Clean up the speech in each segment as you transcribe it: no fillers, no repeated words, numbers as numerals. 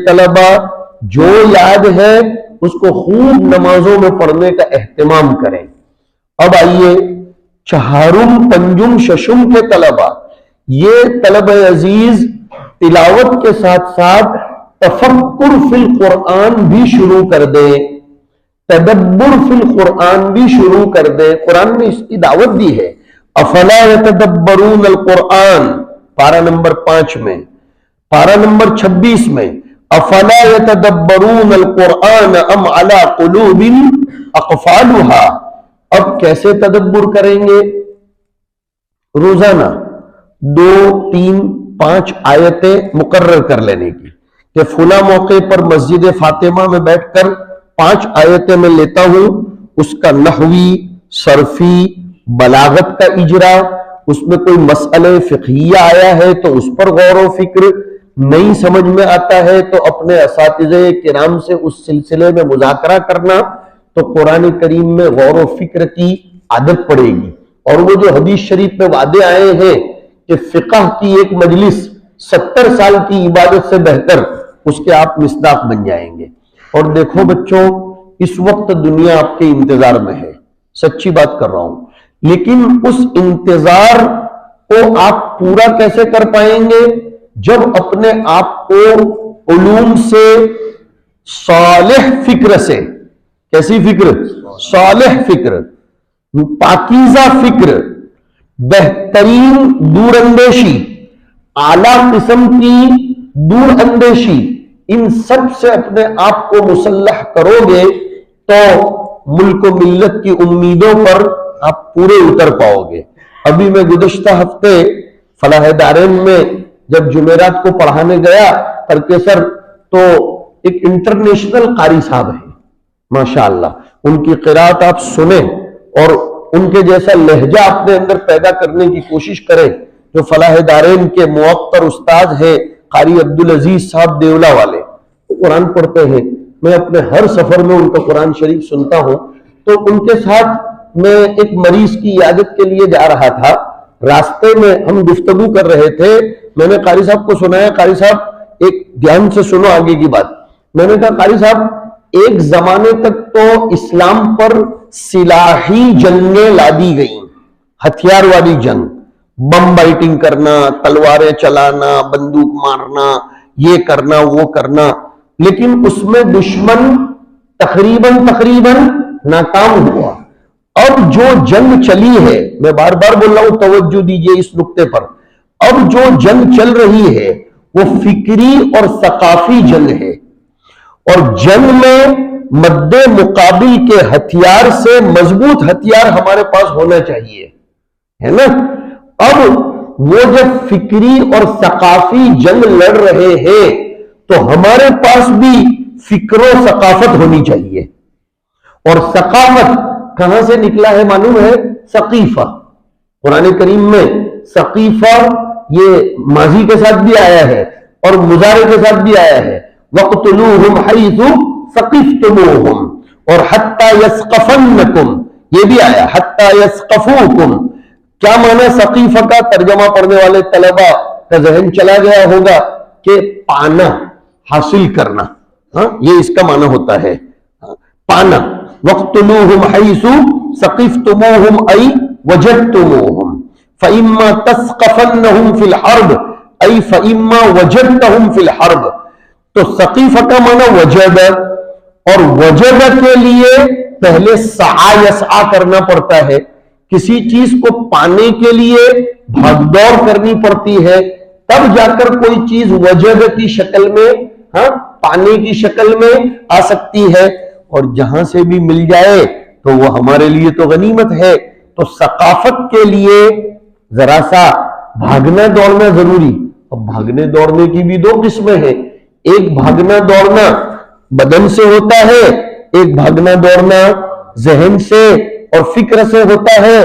طلبہ جو یاد ہے اس کو خوب نمازوں میں پڑھنے کا اہتمام کریں۔ اب آئیے چہارم پنجم ششم کے طلبہ، یہ طلبہ عزیز تلاوت کے ساتھ ساتھ تفکر فی القرآن بھی شروع کر دیں، تدبر فی القرآن بھی شروع کر دیں۔ قرآن نے اس کی دعوت دی ہے، افلا یتدبرون القرآن، پارہ نمبر 5 میں، پارہ نمبر 26 میں، افلا یتدبرون القرآن ام علی قلوب اقفالها۔ اب کیسے تدبر کریں گے؟ روزانہ 2، 3، 5 آیتیں مقرر کر لینے کی کہ فلاں موقع پر مسجد فاطمہ میں بیٹھ کر 5 آیتیں میں لیتا ہوں، اس کا نحوی، صرفی، بلاغت کا اجرا، اس میں کوئی مسئلہ فقہیہ آیا ہے تو اس پر غور و فکر، نہیں سمجھ میں آتا ہے تو اپنے اساتذہ کرام سے اس سلسلے میں مذاکرہ کرنا، تو قرآن کریم میں غور و فکر کی عادت پڑے گی۔ اور وہ جو حدیث شریف میں وعدے آئے ہیں کہ فقہ کی ایک مجلس 70 سال کی عبادت سے بہتر، اس کے آپ مصداق بن جائیں گے۔ اور دیکھو بچوں، اس وقت دنیا آپ کے انتظار میں ہے، سچی بات کر رہا ہوں، لیکن اس انتظار کو آپ پورا کیسے کر پائیں گے؟ جب اپنے آپ کو علوم سے، صالح فکر سے، کیسی فکر؟ صالح فکر، پاکیزہ فکر، بہترین دور اندیشی، اعلیٰ قسم کی دور اندیشی، ان سب سے اپنے آپ کو مسلح کرو گے تو ملک و ملت کی امیدوں پر آپ پورے اتر پاؤ گے۔ ابھی میں گزشتہ ہفتے فلاح دارین میں جب جمعرات کو پڑھانے گیا ترکیسر، تو ایک انٹرنیشنل قاری صاحب ہیں ماشاءاللہ، ان کی قرات آپ سنیں اور ان کے جیسا لہجہ اپنے اندر پیدا کرنے کی کوشش کریں۔ جو فلاح دارین کے موقر استاد ہیں قاری عبدالعزیز صاحب دیولا والے، وہ قرآن پڑھتے ہیں، میں اپنے ہر سفر میں ان کا قرآن شریف سنتا ہوں۔ تو ان کے ساتھ میں ایک مریض کی عیادت کے لیے جا رہا تھا، راستے میں ہم گفتگو کر رہے تھے، میں نے قاری صاحب کو سنایا، قاری صاحب ایک دھیان سے سنو آگے کی بات، میں نے کہا قاری صاحب ایک زمانے تک تو اسلام پر سلاحی جنگیں لا دی گئیں، ہتھیار والی جنگ، بم بائٹنگ کرنا، تلواریں چلانا، بندوق مارنا، یہ کرنا وہ کرنا، لیکن اس میں دشمن تقریباً ناکام ہوا۔ اب جو جنگ چلی ہے، میں بار بار بول رہا ہوں توجہ دیجئے اس نقطے پر، اب جو جنگ چل رہی ہے وہ فکری اور ثقافی جنگ ہے، اور جنگ میں مد مقابل کے ہتھیار سے مضبوط ہتھیار ہمارے پاس ہونا چاہیے، ہے نا؟ اب وہ جب فکری اور ثقافی جنگ لڑ رہے ہیں تو ہمارے پاس بھی فکر و ثقافت ہونی چاہیے۔ اور ثقافت کہاں سے نکلا ہے معلوم ہے؟ ثقیفہ، قرآن کریم میں ثقیفہ یہ ماضی کے ساتھ بھی آیا ہے اور مضارع کے ساتھ بھی آیا ہے، وَاقْتُلُوهُمْ حَيْثُ ثَقِفْتُمُوهُمْ، اور حَتَّى يَثْقَفَنَّكُمْ یہ بھی آیا، حَتَّى يَثْقَفُوكُمْ۔ کیا معنی ثقیفہ کا؟ ترجمہ پڑھنے والے طلبہ کا ذہن چلا گیا ہوگا کہ پانا، حاصل کرنا، یہ اس کا معنی ہوتا ہے، پانا۔ وَاقْتُلُوهُمْ حَيْثُ ثَقِفْتُمُوهُمْ أَيْ وَجَدْتُمُوهُمْ فَإِمَّا تَثْقَفَنَّهُمْ فِي الْحَرْبِ أَيْ فَإِمَّا وَجَدْتَهُمْ فِي الْحَرْبِ۔ تو ثقیفہ کا معنی وجد، اور وجد کے لیے پہلے سعی یسعی کرنا پڑتا ہے، کسی چیز کو پانے کے لیے بھاگ دوڑ کرنی پڑتی ہے، تب جا کر کوئی چیز وجد کی شکل میں، پانے کی شکل میں آ سکتی ہے، اور جہاں سے بھی مل جائے تو وہ ہمارے لیے تو غنیمت ہے۔ تو ثقافت کے لیے ذرا سا بھاگنا دوڑنا ضروری۔ اب بھاگنے دوڑنے کی بھی 2 قسمیں ہیں، ایک بھاگنا دوڑنا بدن سے ہوتا ہے، ایک بھاگنا دوڑنا ذہن سے اور فکر سے ہوتا ہے۔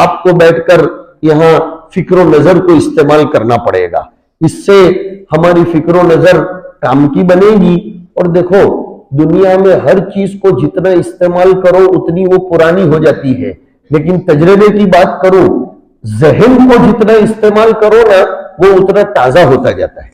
آپ کو بیٹھ کر یہاں فکر و نظر کو استعمال کرنا پڑے گا، اس سے ہماری فکر و نظر کام کی بنے گی۔ اور دیکھو دنیا میں ہر چیز کو جتنا استعمال کرو اتنی وہ پرانی ہو جاتی ہے، لیکن تجربے کی بات کرو، ذہن کو جتنا استعمال کرو نا وہ اتنا تازہ ہوتا جاتا ہے۔